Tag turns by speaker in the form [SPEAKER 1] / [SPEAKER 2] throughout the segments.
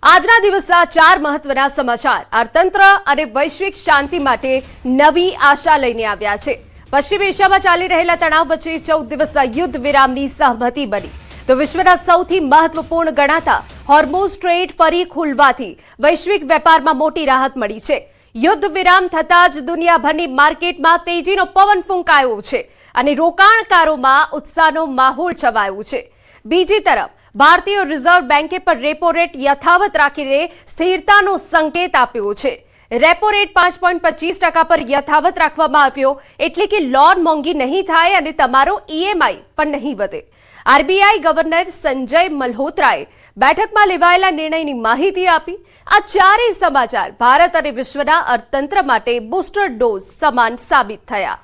[SPEAKER 1] આજના દિવસના ચાર મહત્વના સમાચાર અર્થતંત્ર અને વૈશ્વિક શાંતિ માટે નવી આશા લઈને આવ્યા છે। પશ્ચિમ એશિયામાં ચાલી રહેલા તણાવ વચ્ચે 14 દિવસના યુદ્ધ વિરામની સહમતિ બની તો વિશ્વના સૌથી મહત્વપૂર્ણ ગણાતા હોર્મુઝ સ્ટ્રેટ ફરી ખુલવાથી વૈશ્વિક વેપારમાં મોટી રાહત મળી છે। યુદ્ધ વિરામ થતાં જ દુનિયાભરની માર્કેટમાં તેજીનો પવન ફૂંકાયો છે અને રોકાણકારોમાં ઉત્સાહનો માહોલ છવાયો છે। બીજી તરફ भारतीय रिजर्व बैंक पर रेपो रेट यथावत राखीने स्थिरतानो संकेत आप्यो छे। रेपो रेट 5.25% पर यथावत राखवामां आव्यो एटले के लोन मोंघी नहीं थाय अने तमारो ईएमआई पण नहीं वधे। आरबीआई गवर्नर संजय मल्होत्राए बैठकमां लेवायेला निर्णयनी माहिती आपी। आ चारेय समाचार भारत अने विश्वना अर्थतंत्र माटे बूस्टर डोज समान साबित थया।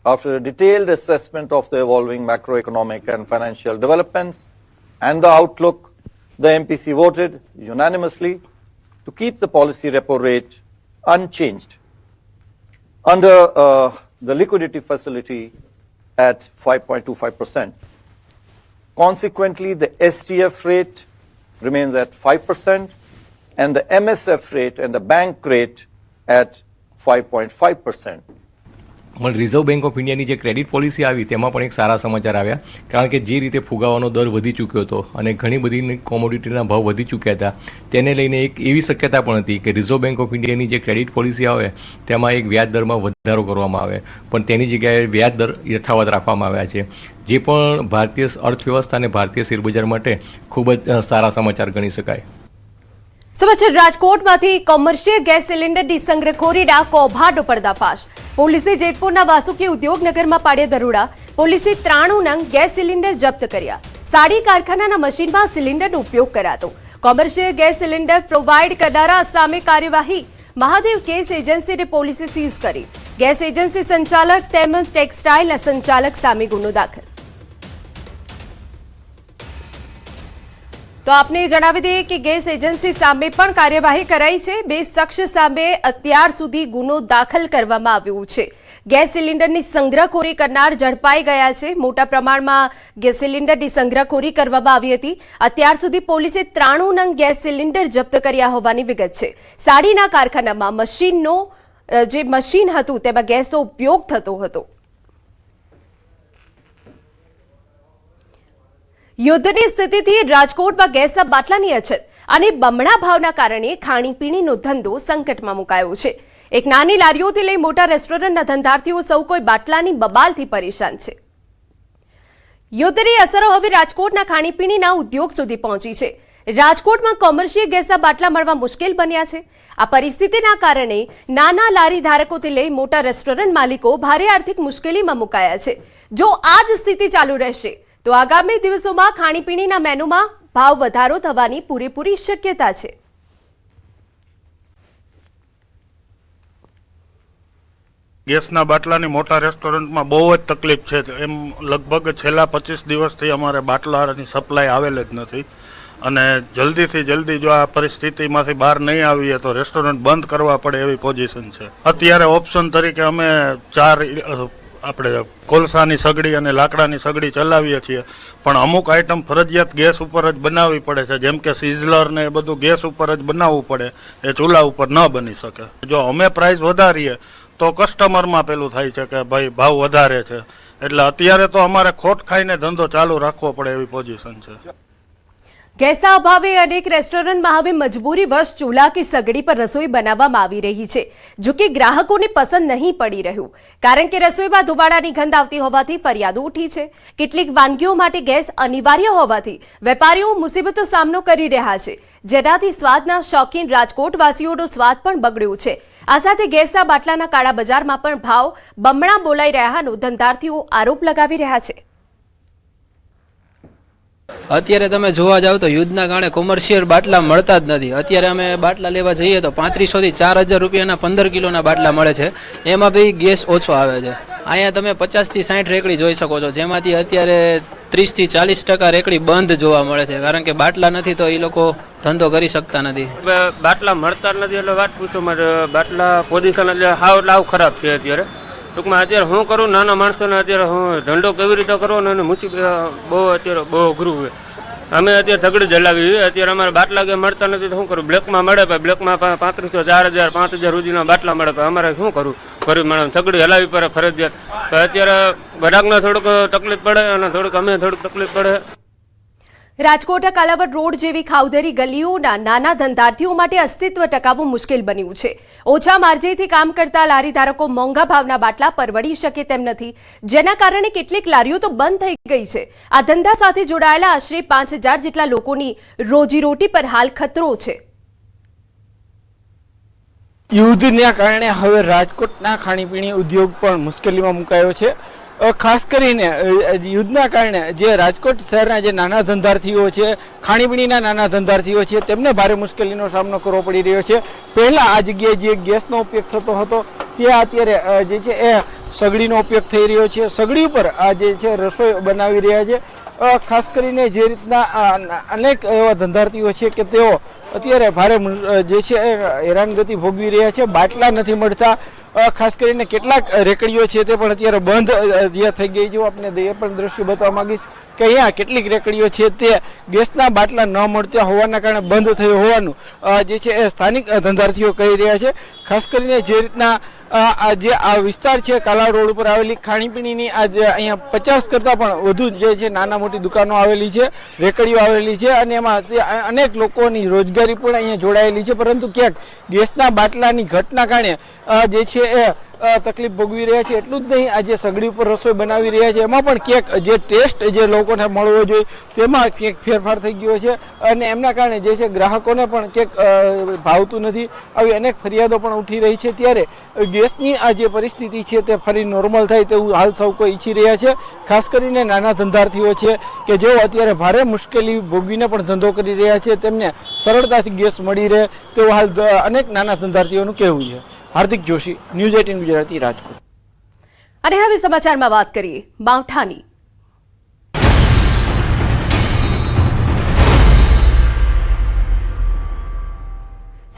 [SPEAKER 2] After a detailed assessment of the evolving macroeconomic and financial developments and the outlook, the MPC voted unanimously to keep the policy repo rate unchanged under the liquidity facility at 5.25%. Consequently, the STF rate remains at 5% and the MSF rate and the bank rate at 5.5%.
[SPEAKER 3] Reserve bank of India की credit policy आई तेमां पण एक सारा समाचार आव्या कारण के जे रीते फुगावानो दर वधी चूक्यो हतो अने घणी बधी कोमोडिटीना भाव वधी चूक्या हता तेने लईने एक एवी शक्यता पण हती के रिजर्व बैंक ऑफ इंडिया की जे क्रेडिट पॉलिसी आवे तेमां एक व्याज दरमां वधारो करवामां आवे पण तेनी जग्याए व्याज दर यथावत राखवामां आव्या छे जे पण भारतीय अर्थव्यवस्था अने भारतीय शेरबजार माटे खूब ज सारा समाचार गणी शकाय।
[SPEAKER 1] समाचार राजकोटमांथी कोमर्शियल गैस सिलिंडरनी संग्रहखोरीना कौभांडनो पर्दाफाश। પોલીસે જેતપુરના વાસુકી ઉદ્યોગનગરમાં પાડ્યા દરોડા। પોલીસે 93 નંગ ગેસ સિલિન્ડર જપ્ત કર્યા। સાડી કારખાનાના મશીનમાં સિલિન્ડરનો ઉપયોગ કરાતો। કોમર્શિયલ ગેસ સિલિન્ડર પ્રોવાઇડ કરનારા સામે કાર્યવાહી। મહાદેવ ગેસ એજન્સીને પોલીસે સીઝ કરી। ગેસ એજન્સી સંચાલક તેમજ ટેક્સટાઇલના સંચાલક સામે ગુનો દાખલ। तो आपने जणावी दीए कि गैस एजेंसी सामे पण कार्यवाही कराई छे। बे शख्स सामे अत्यार सुधी गुनो दाखल करवामां आव्यो छे। गैस सिलिंडरनी संग्रहखोरी करनार झड़पाई गया छे। मोटा प्रमाणमां गैस सिलिंडरनी संग्रहखोरी करवामां आवी हती। अत्यार सुधी पोलीसे 93 नंग गैस सिलिंडर जप्त कर्या होवानी विगत छे। साडीना कारखानामां मशीननो जे मशीन हतुं तेमां गैसनो उपयोग थतो हतो। युद्धनी स्थितिथी राजकोटमां गैसना बाटलानी अछत अने बमणा भावना कारणे खाणीपीणीनो धंधो संकटमां मुकायो छे। एक नानी लारीओथी लई मोटा रेस्टोरंटना धंधार्थीओ सौ कोई बाटलानी बबालथी परेशान छे। युद्धनी असरो हवे राजकोटना खाणीपीणीना उद्योग सुधी पहोंची छे। राजकोटमां कोमर्शियल गैसना बाटला मळवा मुश्केल बन्या छे। आ परिस्थितिना कारणे नाना लारी धारकोथी लई मोटा रेस्टोरंट मालिको भारे आर्थिक मुश्केलीमां मुकाया छे। जो आ ज स्थिति चालू रहेशे तो आगामी दिवसों खाणीपीणीना मेनूमां भाव वधारो थवानी पूरेपूरी शक्यता छे।
[SPEAKER 4] गैसना बाटलानी मोटा रेस्टोरंटमां बहु ज तकलीफ छे। एम लगभग छेल्ला 25 दिवसथी अमारे बाटलानी सप्लाय आवेल ज नथी अने जल्दीथी जल्दी जो आ परिस्थितिमांथी बहार नहीं आवीए तो रेस्टोरंट बंद करवा पड़े एवी पोजीशन छे। अत्यारे ऑप्शन तरीके अमे 4 આપણે કોલસાની સગડી અને લાકડાની સગડી ચલાવીએ છીએ પણ અમુક આઈટમ ફરજિયાત ગેસ ઉપર જ બનાવવી પડે છે જેમ કે સિઝલર ને એ બધું ગેસ ઉપર જ બનાવવું પડે એ ચૂલા ઉપર ન બની શકે। જો અમે પ્રાઇસ વધારીએ તો કસ્ટમરમાં પેલું થાય છે કે ભાઈ ભાવ વધારે છે એટલે અત્યારે તો અમારે ખોટ ખાઈને ધંધો ચાલુ રાખવો પડે એવી પોઝિશન છે।
[SPEAKER 1] गैसना अभावे अनेक रेस्टोरंट में हवे मजबूरीवश चूल्हा की सगड़ी पर रसोई बनावामां आवी रही छे जो कि ग्राहकोने पसंद नहीं पड़ी रह्युं कारण के रसोईमां धुमाड़ानी गंध आवती होवाथी फरियादो उठी छे। केटलीक वानगीओ माटे गैस अनिवार्य होवाथी वेपारीओ मुसीबतनो सामनो करी रह्या छे जेनाथी स्वादना शौकीन राजकोटवासीओनो स्वाद पण बगड्यो छे। आ साथे गैसना बाटलाना काळा बजारमां पण भाव बमणा बोलाई रह्यानो धंधार्थीओ आरोप लगावी रह्या छे।
[SPEAKER 5] અત્યારે તમે જોવા જાવ તો યુદ્ધના કારણે કોમર્શિયલ બાટલા મળતા જ નથી। અત્યારે અમે બાટલા લેવા જઈએ તો 3500 થી 4000 રૂપિયાના 15 કિલોના બાટલા મળે છે એમાં ભઈ ગેસ ઓછો આવે છે। અહીંયા તમે 50 થી 60 રેકડી જોઈ શકો છો જેમાંથી અત્યારે 30 થી 40% રેકડી બંધ જોવા મળે છે કારણ કે બાટલા નથી તો એ લોકો ધંધો કરી શકતા નથી।
[SPEAKER 6] બાટલા મળતા નથી એટલે વાત પૂછો મારે બાટલા પોઝિશન એટલે હાવ લાવ ખરાબ છે અત્યારે ટૂંકમાં અત્યારે શું કરું, નાના માણસોને અત્યારે હું ધંધો કેવી રીતે કરવો ને મુસીબત બહુ અત્યારે બહુ અઘરું છે. અમે અત્યારે સગડી જલાવી, અત્યારે અમારે બાટલા કે મળતા નથી તો શું કરું, બ્લેકમાં મળે પણ બ્લેકમાં 3500 4000 5000 સુધીના બાટલા મળે પણ અમારે શું કરવું, ગરીબ માણસ સગડી હલાવી પડે ફરજિયાત. તો અત્યારે ગ્રાહકને થોડુંક તકલીફ પડે અને અમે થોડીક તકલીફ પડે.
[SPEAKER 1] રાજકોટ કાલાવડ રોડ જેવી ખાવધરી ગલીઓના નાના ધંધાર્થીઓ માટે અસ્તિત્વ ટકાવવું મુશ્કેલ બન્યું છે. ઓછા માર્જિનથી કામ કરતા લારી ધારકો મોંઘા ભાવના બાટલા પરવડી શકે તેમ નથી, જેના કારણે કેટલીક લારીઓ તો બંધ થઈ ગઈ છે. આ ધંધા સાથે જોડાયેલા આશરે 5000 જેટલા લોકોની રોજીરોટી પર હાલ ખતરો છે.
[SPEAKER 7] યુદ્ધના કારણે હવે રાજકોટના ખાણીપીણી ઉદ્યોગ પણ મુશ્કેલીમાં મુકાયો છે. ખાસ કરીને યુદ્ધના કારણે જે રાજકોટ શહેરના જે નાના ધંધાર્થીઓ છે, ખાણીપીણીના નાના ધંધાર્થીઓ છે, તેમને ભારે મુશ્કેલીનો સામનો કરવો પડી રહ્યો છે. પહેલાં આ જગ્યાએ જે ગેસનો ઉપયોગ થતો હતો ત્યાં અત્યારે જે છે એ સગડીનો ઉપયોગ થઈ રહ્યો છે. સગડી ઉપર આ જે છે રસોઈ બનાવી રહ્યા છે. ખાસ કરીને જે રીતના અનેક એવા ધંધાર્થીઓ છે કે તેઓ અત્યારે ભારે જે છે હેરાનગતિ ભોગવી રહ્યા છે. બાટલા નથી મળતા. ખાસ કરીને કેટલાક રેકડીઓ છે તે પણ અત્યારે બંધ જે થઈ ગઈ છે. આપણે એ પણ દ્રશ્ય બતાવવા માંગીશ કે અહીંયા કેટલીક રેકડીઓ છે તે ગેસના બાટલા ન મળતા હોવાના કારણે બંધ થયો હોવાનું જે છે એ સ્થાનિક ધંધાર્થીઓ કહી રહ્યા છે. ખાસ કરીને જે રીતના જે આ વિસ્તાર છે કાલા રોડ ઉપર આવેલી ખાણીપીણીની અહીંયા 50 કરતાં પણ વધુ જે છે નાના મોટી દુકાનો આવેલી છે, રેકડીઓ આવેલી છે અને એમાં અનેક લોકોની રોજગારી પણ અહીંયા જોડાયેલી છે. પરંતુ ક્યાંક ગેસના બાટલાની ઘટના કારણે જે છે એ તકલીફ ભોગવી રહ્યા છે. એટલું જ નહીં, આ જે સગડી ઉપર રસોઈ બનાવી રહ્યા છે એમાં પણ ક્યાંક જે ટેસ્ટ જે લોકોને મળવો જોઈએ તેમાં ક્યાંક ફેરફાર થઈ ગયો છે અને એમના કારણે જે છે ગ્રાહકોને પણ ક્યાંક ભાવતું નથી. આવી અનેક ફરિયાદો પણ ઉઠી રહી છે. ત્યારે ગેસની આ જે પરિસ્થિતિ છે તે ફરી નોર્મલ થાય તેવું હાલ સૌ કોઈ ઈચ્છી રહ્યા છે. ખાસ કરીને નાના ધંધાર્થીઓ છે કે જેઓ અત્યારે ભારે મુશ્કેલી ભોગવીને પણ ધંધો કરી રહ્યા છે, તેમને સરળતાથી ગેસ મળી રહે તેવું હાલ અનેક નાના ધંધાર્થીઓનું કહેવું છે. હાર્દિક જોશી, ન્યૂઝ 18 ગુજરાતી, રાજકોટ.
[SPEAKER 1] અને હવે સમાચારમાં વાત કરીએ માવઠાની.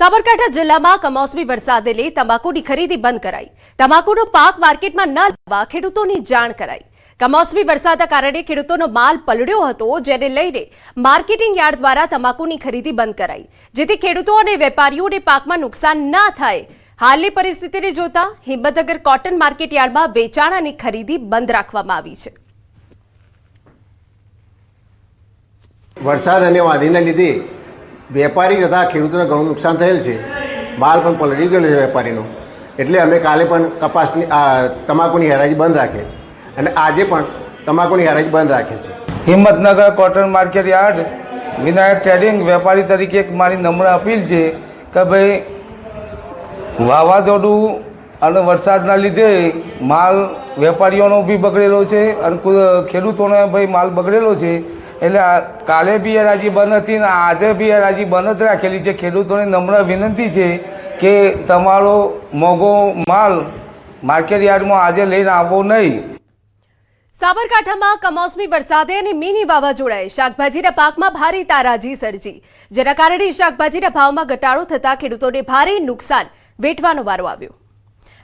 [SPEAKER 1] સાબરકાંઠા જિલ્લામાં કમોસમી વરસાદે લઈ તમાકુની ખરીદી બંધ કરાઈ. તમાકુનો પાક માર્કેટમાં ન લાવવા ખેડૂતોની જાણ કરાઈ. કમોસમી વરસાદના કારણે ખેડૂતોનો માલ પલળ્યો હતો, જેને લઈને માર્કેટિંગ યાર્ડ દ્વારા તમાકુની ખરીદી બંધ કરાઈ, જેથી ખેડૂતો અને વેપારીઓને પાકમાં નુકસાન ન થાય. હાલની પરિસ્થિતિને જોતા હિંમતનગર કોટન માર્કેટ યાર્ડમાં વેચાણ અને ખરીદી બંધ રાખવામાં આવી છે.
[SPEAKER 8] વરસાદ અને વાદળીના લીધે વેપારી તથા ખેડૂતોને ઘણું નુકસાન થયેલ છે. માલ પણ પલળી ગયેલો છે વેપારીનો. એટલે અમે કાલે પણ કપાસની તમાકુની હરાજી બંધ રાખેલ અને આજે પણ તમાકુની હરાજી બંધ રાખેલ છે.
[SPEAKER 9] Himmatnagar cotton market yard Vinayak trading વેપારી તરીકે એક મારી નમ્ર અપીલ છે કે ભાઈ વાવાઝોડું અને વરસાદના લીધે માલ વેપારીઓનો બી બગડેલો છે અને ખેડૂતોનો ભાઈ માલ બગડેલો છે. એટલે કાલે બી હરાજી બંધ હતી ને આજે બી હરાજી બંધ જ રાખેલી છે. ખેડૂતોને નમ્ર વિનંતી છે કે તમારો મોંઘો માલ માર્કેટ યાર્ડમાં આજે લઈને આવવો નહીં.
[SPEAKER 1] સાબરકાંઠામાં કમોસમી વરસાદે અને મિની વાવાઝોડાએ શાકભાજીના પાકમાં ભારે તારાજી સર્જી, જેના કારણે શાકભાજીના ભાવમાં ઘટાડો થતા ખેડૂતોને ભારે નુકસાન વેઠવાનો વારો આવ્યો.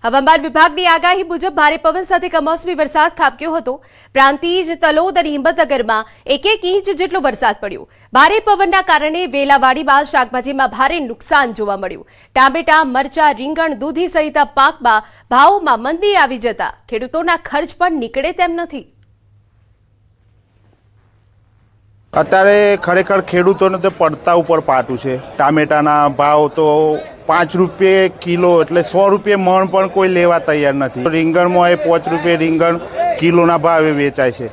[SPEAKER 1] હવામાન વિભાગની આગાહી મુજબ ભારે પવન સાથે કમોસમી વરસાદ ખાબક્યો હતો. પ્રાંતિજ, તલોદ અને હિંમતનગરમાં 1 ઇંચ જેટલો વરસાદ પડ્યો. ભારે પવનના કારણે વેલાવાડીમાં શાકભાજીમાં ભારે નુકસાન જોવા મળ્યું. ટામેટા, મરચા, રીંગણ, દૂધી સહિત પાકમાં ભાવોમાં મંદી આવી જતા ખેડૂતોના ખર્ચ પણ નીકળે તેમ નથી.
[SPEAKER 10] અત્યારે ખરેખર ખેડૂતોને તો પડતા ઉપર પાટું છે. ટામેટાના ભાવ તો 5 રૂપિયે કિલો એટલે 100 રૂપિયે મણ પણ કોઈ લેવા તૈયાર નથી. રીંગણમાં એ 5 રૂપિયે રીંગણ કિલોના ભાવે વેચાય છે.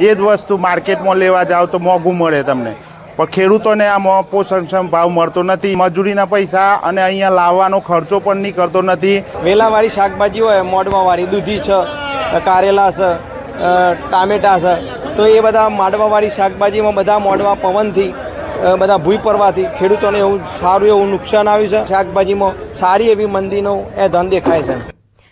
[SPEAKER 10] એ જ વસ્તુ માર્કેટમાં લેવા જાઓ તો મોંઘું મળે તમને, પણ ખેડૂતોને આ પોષણક્ષમ ભાવ મળતો નથી. મજૂરીના પૈસા અને અહીંયા લાવવાનો ખર્ચો પણ નહીં કરતો નથી.
[SPEAKER 7] વેલાવાળી શાકભાજી હોય, મોડવાવાળી દૂધી છે, કારેલા છે, ટામેટા છે, તો એ બધા માડવાવાળી શાકભાજીમાં બધા મોડવા પવનથી બધા ભૂઈ પડવાથી ખેડૂતોને એવું સારું એવું નુકસાન આવ્યું છે. શાકભાજીમાં સારી એવી મંદીનો એ ધન દેખાય છે.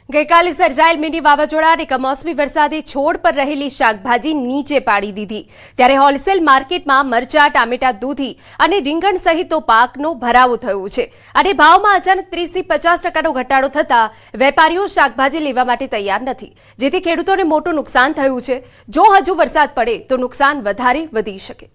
[SPEAKER 1] ગઈકાલે સર્જાયેલ મિની વાવાઝોડા અને કમોસમી વરસાદે છોડ પર રહેલી શાકભાજી નીચે પાડી દીધી ત્યારે હોલસેલ માર્કેટમાં મરચા, ટામેટા, દૂધી અને રીંગણ સહિતનો પાકનો ભરાવો થયો છે અને ભાવમાં અચાનક 30 થી 50% ઘટાડો થતા વેપારીઓ શાકભાજી લેવા માટે તૈયાર નથી, જેથી ખેડૂતોને મોટું નુકસાન થયું છે। જો હજુ વરસાદ પડે તો નુકસાન વધારે વધી શકે।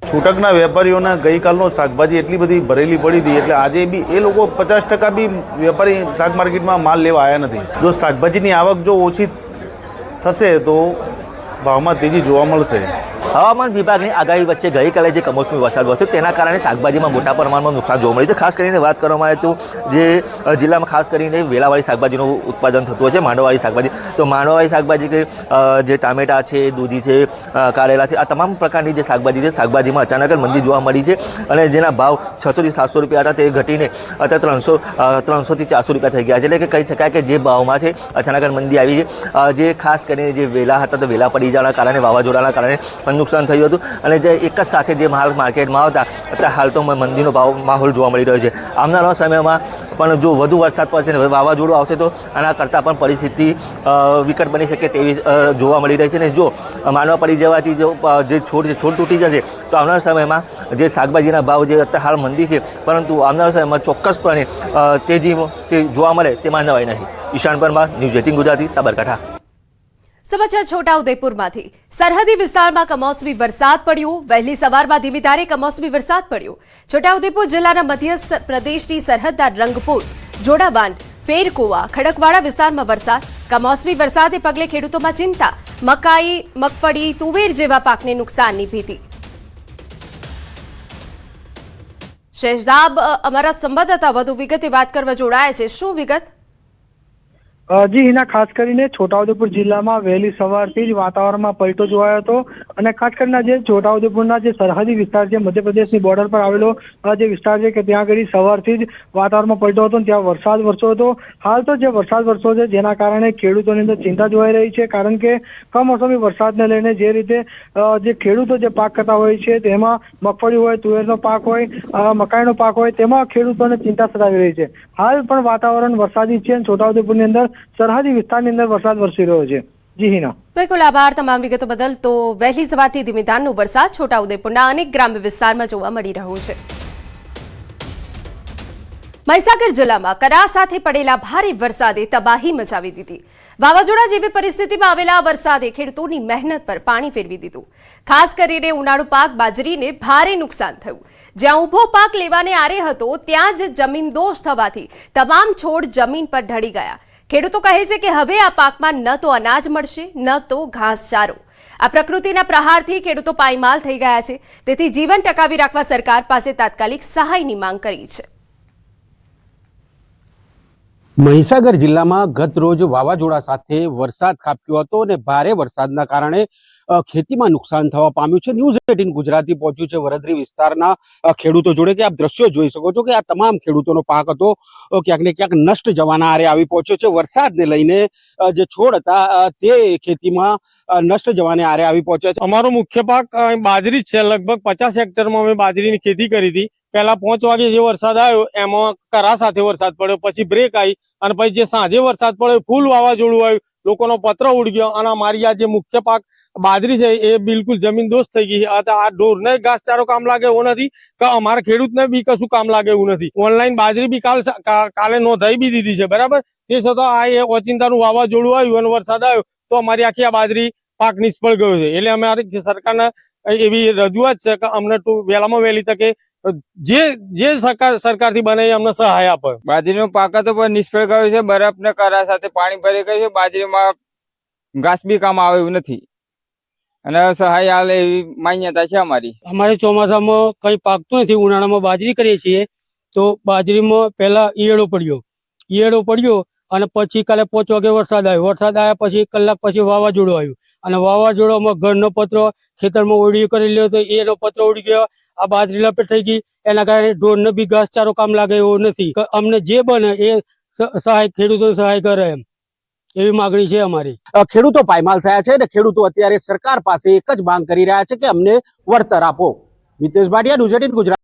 [SPEAKER 10] છૂટકના વેપારીઓના ગઈકાલનો શાકભાજી એટલી બધી ભરેલી પડી હતી એટલે આજે બી એ લોકો 50% બી વેપારી શાક માર્કેટમાં માલ લેવા આવ્યા નથી। જો શાકભાજીની આવક જો ઓછી થશે તો ભાવમાં તેજી જોવા મળશે।
[SPEAKER 11] હવામાન વિભાગની આગાહી વચ્ચે ગઈકાલે જે કમોસમી વરસાદ વરસ્યો તેના કારણે શાકભાજીમાં મોટા પ્રમાણમાં નુકસાન જોવા મળ્યું છે। ખાસ કરીને વાત કરવામાં આવે તો જે જિલ્લામાં ખાસ કરીને વેલાવાળી શાકભાજીનું ઉત્પાદન થતું હોય છે, માંડવાવાળી શાકભાજી, તો માંડવાવાળી શાકભાજી કે જે ટામેટા છે, દૂધી છે, કારેલા છે, આ તમામ પ્રકારની જે શાકભાજી છે, શાકભાજીમાં અચાનક જ મંદી જોવા મળી છે અને જેના ભાવ 600 થી 700 રૂપિયા હતા તે ઘટીને અત્યારે 300 થી 400 રૂપિયા થઈ ગયા છે। એટલે કે કહી શકાય કે જે ભાવમાં છે અચાનક જ મંદી આવી છે। જે ખાસ કરીને જે વેલા હતા તો વેલા પડી જવાના કારણે, વાવાઝોડાના કારણે નુકસાન થયું હતું અને જે એક જ સાથે જે માલ માર્કેટમાં આવતા અત્યારે હાલ તો મંદીનો માહોલ જોવા મળી રહ્યો છે। આવનારા સમયમાં પણ જો વધુ વરસાદ પડશે ને વાવાઝોડું આવશે તો આના કરતાં પણ પરિસ્થિતિ વિકટ બની શકે તેવી જોવા મળી રહી છે ને જો માનવા પડી જવાથી જે છોડ તૂટી જશે તો આવનારા સમયમાં જે શાકભાજીના ભાવ જે અત્યારે હાલ મંદી છે પરંતુ આવનારા સમયમાં ચોક્કસપણે તેજી જોવા મળે તેમાં નવાઈ નહીં। ઈશાન પરમાર, ન્યૂઝ 18 ગુજરાતી, સાબરકાંઠા।
[SPEAKER 1] સમાચાર છોટાઉદેપુરમાં સરહદી વિસ્તારમાં કમોસમી વરસાદ પડ્યો। વહેલી સવારમાં ધીમી ધારે કમોસમી વરસાદ પડ્યો। છોટાઉદેપુર જિલ્લાના મધ્ય પ્રદેશની સરહદના રંગપુર, જોડાબાંધ, ફેરકુવા, ખડકવાડા વિસ્તારમાં વરસાદ। કમોસમી વરસાદે પગલે ખેડૂતોમાં ચિંતા। મકાઈ, મગફળી, તુવેર જેવા પાકને નુકસાનની ભીતિ। શહેજાબ અમારા સંવાદદાતા વધુ વિગતે વાત કરવા જોડાયા છે, શું વિગત?
[SPEAKER 12] જી હિના, ખાસ કરીને છોટાઉદેપુર જિલ્લામાં વહેલી સવારથી જ વાતાવરણમાં પલટો જોવાયો હતો અને ખાસ કરીને જે છોટાઉદેપુરના જે સરહદી વિસ્તાર છે, મધ્યપ્રદેશની બોર્ડર પર આવેલો જે વિસ્તાર છે કે ત્યાં આગળ સવારથી જ વાતાવરણમાં પલટો હતો અને ત્યાં વરસાદ વરસ્યો હતો। હાલ તો જે વરસાદ વરસ્યો છે જેના કારણે ખેડૂતોની અંદર ચિંતા જોવાઈ રહી છે, કારણ કે કમોસમી વરસાદને લઈને જે રીતે જે ખેડૂતો જે પાક કરતા હોય છે તેમાં મગફળી હોય, તુવેરનો પાક હોય, મકાઈનો પાક હોય, તેમાં ખેડૂતોને ચિંતા સતાવી રહી છે। હાલ પણ વાતાવરણ વરસાદી છે અને છોટાઉદેપુરની અંદર સરહદી વિસ્તારની અંદર વરસાદ વરસી રહ્યો છે। જી હિના,
[SPEAKER 1] બિલકુલ આભાર તમામ વિગતો બદલ। તો વહેલી સવારથી ધીમી ધારનો વરસાદ છોટાઉદેપુરના અનેક ગ્રામ્ય વિસ્તારમાં જોવા મળી રહ્યો છે। મહીસાગર જિલ્લામાં કરા સાથે પડેલા ભારે વરસાદે તબાહી મચાવી દીધી। વાવાઝોડા જેવી પરિસ્થિતિમાં આવેલા વરસાદે ખેડૂતોની મહેનત પર પાણી ફેરવી દીધું। ખાસ કરીને ઉનાળુ પાક બાજરીને ભારે નુકસાન થયું। જ્યાં ઊભો પાક લેવાને આરે હતો ત્યાં જ જમીનદોષ થવાથી તમામ છોડ જમીન પર ઢળી ગયા। ખેડૂતો કહે છે કે હવે આ પાકમાં ન તો અનાજ મળશે ન તો ઘાસચારો। આ પ્રકૃતિના પ્રહારથી ખેડૂતો પાયમાલ થઈ ગયા છે, તેથી જીવન ટકાવી રાખવા સરકાર પાસે તાત્કાલિક સહાયની માંગ કરી છે।
[SPEAKER 13] મહીસાગર જિલ્લામાં ગત રોજ વાવાઝોડા સાથે વરસાદ ખાબક્યો હતો અને ભારે વરસાદના કારણે ખેતીમાં નુકસાન થવા પામ્યું છે। ન્યૂઝ 18 ગુજરાતી પહોંચ્યું છે વરદરી વિસ્તારના ખેડૂતો જોડે કે આપ દ્રશ્યો જોઈ શકો છો કે આ તમામ ખેડૂતોનો પાક હતો ક્યાંક ને ક્યાંક નષ્ટ જવાના આરે આવી પહોંચ્યો છે। વરસાદને લઈને જે છોડ હતા તે ખેતીમાં નષ્ટ જવાને આરે આવી પહોંચ્યા છે।
[SPEAKER 14] અમારો મુખ્ય પાક બાજરી જ છે। લગભગ 50 હેક્ટરમાં અમે બાજરીની ખેતી કરી હતી। પહેલા 5 વાગે જે વરસાદ આવ્યો એમાં કરા સાથે વરસાદ પડ્યો, પછી બ્રેક આવી અને પછી જે સાંજે વરસાદ પડ્યો ફૂલ વાવાઝોડું આવ્યું, લોકોનો પત્ર ઉડી ગયો અને અમારી આ જે મુખ્ય પાક બાજરી છે એ બિલકુલ જમીનદોસ્ત થઈ ગઈ। આ ઢોરને ઘાસચારો કામ લાગે એવું નથી કે અમારા ખેડૂતને બી કશું કામ લાગે એવું નથી। ઓનલાઈન બાજરી બી કાલે નોંધાઈ બી દીધી છે, બરાબર। તે છતાં આ ઓચિંતાનું વાવાઝોડું આવ્યું અને વરસાદ આવ્યો તો અમારી આખી આ બાજરી પાક નિષ્ફળ ગયો છે। એટલે અમારી સરકારને એવી રજૂઆત છે કે અમને વહેલામાં વહેલી તકે જે સરકારથી બને અમને સહાય આપે।
[SPEAKER 15] બાજરીનો પાક તો પણ નિષ્ફળ ગયો છે। બરફ ને કરા સાથે પાણી ભરી ગયું છે। બાજરીમાં ઘાસ બી કામ આવે એવું નથી અને સહાય આલે એવી માન્યતા છે અમારી।
[SPEAKER 16] અમારે ચોમાસામાં કઈ પાકતું નથી। ઉનાળામાં બાજરી કરીએ છીએ તો બાજરીમાં પહેલા ઈયળો પડ્યો અને પછી કાલે 5 વાગે વરસાદ આવ્યો। વરસાદ આવ્યા પછી 1 કલાક પછી વાવાઝોડું આવ્યું અને વાવાઝોડામાં ઘરનો પત્ર ખેતરમાં ઓળી કરી લ્યો તો એનો પત્ર ઉડી ગયો। આ બાજરી લપેટ થઈ ગઈ, એના કારણે ઢોરને બી ઘાસચારો કામ લાગે એવો નથી। અમને જે બને એ સહાય ખેડૂતોને સહાય કરે એવી માગણી છે અમારી।
[SPEAKER 13] ખેડૂતો પાયમાલ થયા છે અને ખેડૂતો અત્યારે સરકાર પાસે એક જ માંગ કરી રહ્યા છે કે અમને વળતર આપો। મિતેશ ભાટિયા, ન્યૂઝ 18 ગુજરાત।